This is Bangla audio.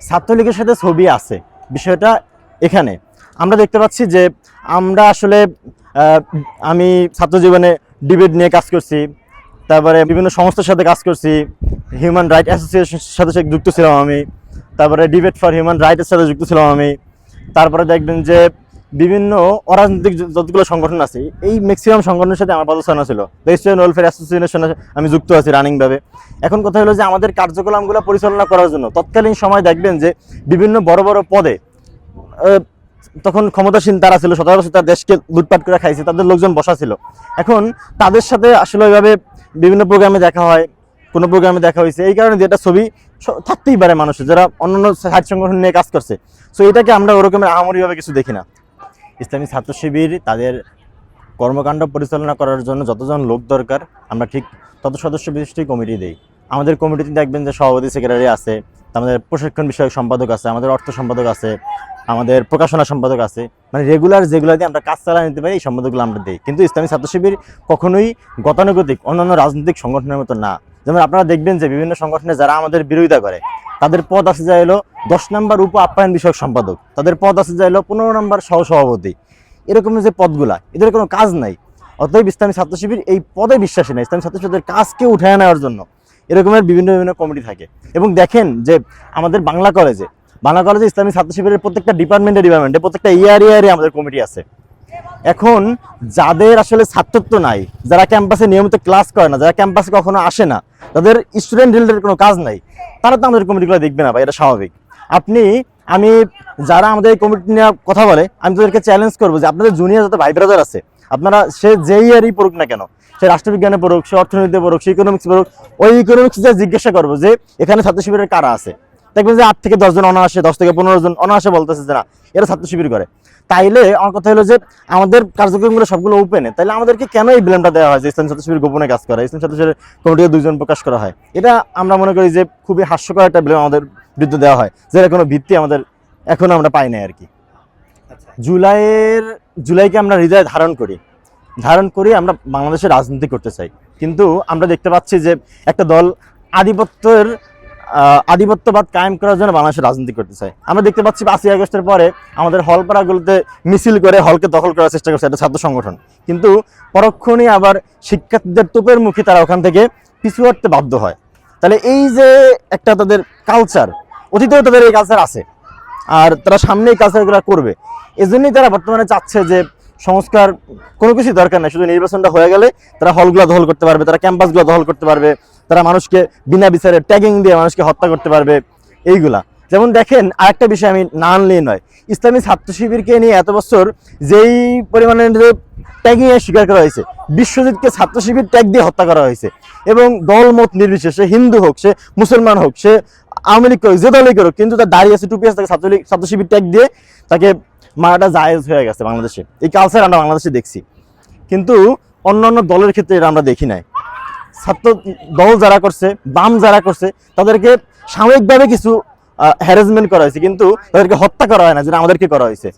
ছাত্রলীগের সাথে ছবি আছে, বিষয়টা এখানে আমরা দেখতে পাচ্ছি যে আমরা আসলে আমি ছাত্র জীবনে ডিবেট নিয়ে কাজ করছি, তারপরে বিভিন্ন সংস্থার সাথে কাজ করছি, হিউম্যান রাইট অ্যাসোসিয়েশনের সাথে যুক্ত ছিলাম আমি, তারপরে ডিবেট ফর হিউম্যান রাইটের সাথে যুক্ত ছিলাম আমি। তারপরে দেখবেন যে বিভিন্ন অরাজনৈতিক যতগুলো সংগঠন আছে, এই ম্যাক্সিমাম সংগঠনের সাথে আমার পদচারণা ছিল। স্টুডেন্ট ওয়েলফেয়ার অ্যাসোসিয়েশনে আমি যুক্ত আছি রানিংভাবে। এখন কথা হলো যে আমাদের কার্যক্রমগুলো পরিচালনা করার জন্য তৎকালীন সময় দেখবেন যে বিভিন্ন বড় বড় পদে তখন ক্ষমতাসীন তারা ছিল, 17 বছর তার দেশকে লুটপাট করে খাইছে, তাদের লোকজন বসা ছিল। এখন তাদের সাথে আসলে ওইভাবে বিভিন্ন প্রোগ্রামে দেখা হয়, কোনো প্রোগ্রামে দেখা হয়েছে, এই কারণে যেটা ছবি থাকতেই পারে মানুষের যারা অন্যান্য সাইড সংগঠন নিয়ে কাজ করছে। সো এটাকে আমরা ওরকমের আহামরিভাবে কিছু দেখি না। ইসলামী ছাত্র শিবির তাদের কর্মকাণ্ড পরিচালনা করার জন্য যতজন লোক দরকার আমরা ঠিক তত সদস্য বিশিষ্ট কমিটি দেই। আমাদের কমিটিতে দেখবেন যে সভাপতি, সেক্রেটারি আছে, আমাদের প্রশিক্ষণ বিষয়ক সম্পাদক আছে, আমাদের অর্থ সম্পাদক আছে, আমাদের প্রকাশনা সম্পাদক আছে, মানে রেগুলার যেগুলো দিয়ে আমরা কাজ চালা নিতে পারি এই সম্পাদকগুলো আমরা দিই। কিন্তু ইসলামী ছাত্র শিবির কখনোই গতানুগতিক অন্যান্য রাজনৈতিক সংগঠনের মতো না। যেমন আপনারা দেখবেন যে বিভিন্ন সংগঠনে যারা আমাদের বিরোধিতা করে তাদের পদ আছে যা এলো 10 নম্বর উপ আপ্যায়ন বিষয়ক সম্পাদক, তাদের পদ আছে যা এলো 15 নম্বর সহসভাপতি। এরকম যে পদগুলা, এদের কোনো কাজ নাই। অতএব ইসলামী ছাত্র শিবির এই পদে বিশ্বাসী না। ইসলামী ছাত্র শিবিরের কাজকে উঠায় নেওয়ার জন্য এরকমের বিভিন্ন বিভিন্ন কমিটি থাকে। এবং দেখেন যে আমাদের বাংলা কলেজে ইসলামী ছাত্র শিবিরের প্রত্যেকটা ডিপার্টমেন্টে প্রত্যেকটা ইয়ারে আমাদের কমিটি আছে। এখন যাদের আসলে ছাত্রত্ব নাই, যারা ক্যাম্পাসে নিয়মিত ক্লাস করে না, যারা ক্যাম্পাসে কখনো আসে না, তাদের স্টুডেন্ট রিলেটেড কোনো কাজ নাই, তারা তো আমাদের কমিটিগুলো দেখবে না ভাই, এটা স্বাভাবিক। আমি যারা আমাদের এই কমিটি নিয়ে কথা বলে, আমি তাদেরকে চ্যালেঞ্জ করবো যে আপনাদের জুনিয়র যত ভাই ব্রাদার আছে, আপনারা সে যে ইয়ারই পড়ুক না কেন, সে রাষ্ট্রবিজ্ঞানে পড়ুক, সে অর্থনীতিতে পড়ুক, সে ইকোনমিক্স পড়ুক, ওই ইকোনমিক্স জিজ্ঞাসা করবো যে এখানে ছাত্র শিবিরের কারা আছে। দেখবেন যে 8 থেকে 10 জন অনায়াসে, 10 থেকে 15 জন অনায়াসে বলতেছে যে না এরা ছাত্র শিবির করে। তাইলে আমার কথা হলো যে আমাদের কার্যক্রমগুলো সবগুলো ওপেনে, তাইলে আমাদেরকে কেন এই ব্লেমটা দেওয়া হয় যে ইসলাম ছাত্র শিবির গোপনে কাজ করে, ইসলাম ছাত্র শিবিরের কমিটিতে 2 জন প্রকাশ করা হয়? এটা আমরা মনে করি যে খুবই হাস্যকর একটা ব্লেম আমাদের বিরুদ্ধে দেওয়া হয়, যেটা কোনো ভিত্তি আমাদের এখনো আমরা পাই নাই আর কি। জুলাইকে আমরা হৃদয়ে ধারণ করি আমরা বাংলাদেশের রাজনীতি করতে চাই। কিন্তু আমরা দেখতে পাচ্ছি যে একটা দল আধিপত্যবাদ কায়েম করার জন্য বাংলাদেশের রাজনীতি করতে চায়। আমরা দেখতে পাচ্ছি 5ই আগস্টের পরে আমাদের হলপাড়াগুলোতে মিছিল করে হলকে দখল করার চেষ্টা করছে একটা ছাত্র সংগঠন, কিন্তু পরক্ষণেই আবার শিক্ষার্থীদের তোপের মুখে তারা ওখান থেকে পিছু হটতে বাধ্য হয়। তাহলে এই যে একটা তাদের কালচার, অতীতেও তাদের এই কালচার আছে, আর তারা সামনে এই কালচারগুলো করবে। এজন্যই তারা বর্তমানে চাচ্ছে যে সংস্কার কোনো কিছু দরকার নেই, শুধু নির্বাচনটা হয়ে গেলে তারা হলগুলো দখল করতে পারবে, তারা ক্যাম্পাসগুলো দখল করতে পারবে, তারা মানুষকে বিনা বিচারে ট্যাগিং দিয়ে মানুষকে হত্যা করতে পারবে এইগুলা। যেমন দেখেন, আরেকটা বিষয় আমি না আনলেই নয়, ইসলামী ছাত্র শিবিরকে নিয়ে এত বছর যেই পরিমাণে ট্যাগিং এর শিকার করা হয়েছে, বিশ্বজিৎকে ছাত্র শিবির ট্যাগ দিয়ে হত্যা করা হয়েছে, এবং দল মত নির্বিশেষে, হিন্দু হোক, সে মুসলমান হোক, সে আওয়ামী লীগ করুক, যে দলই করুক, কিন্তু তার দাঁড়িয়ে আছে, টুপি আছে, তাকে ছাত্র শিবির ট্যাগ দিয়ে তাকে মারাটা জায়েজ হয়ে গেছে বাংলাদেশে। এই কালচার আমরা বাংলাদেশে দেখছি, কিন্তু অন্যান্য দলের ক্ষেত্রে এটা আমরা দেখি নাই। ছাত্র দল যারা করছে, বাম যারা করছে, তাদেরকে সাময়িকভাবে কিছু হ্যারাসমেন্ট করা হয়েছে, কিন্তু তাদেরকে হত্যা করা হয় না, যেটা আমাদেরকে করা হয়েছে।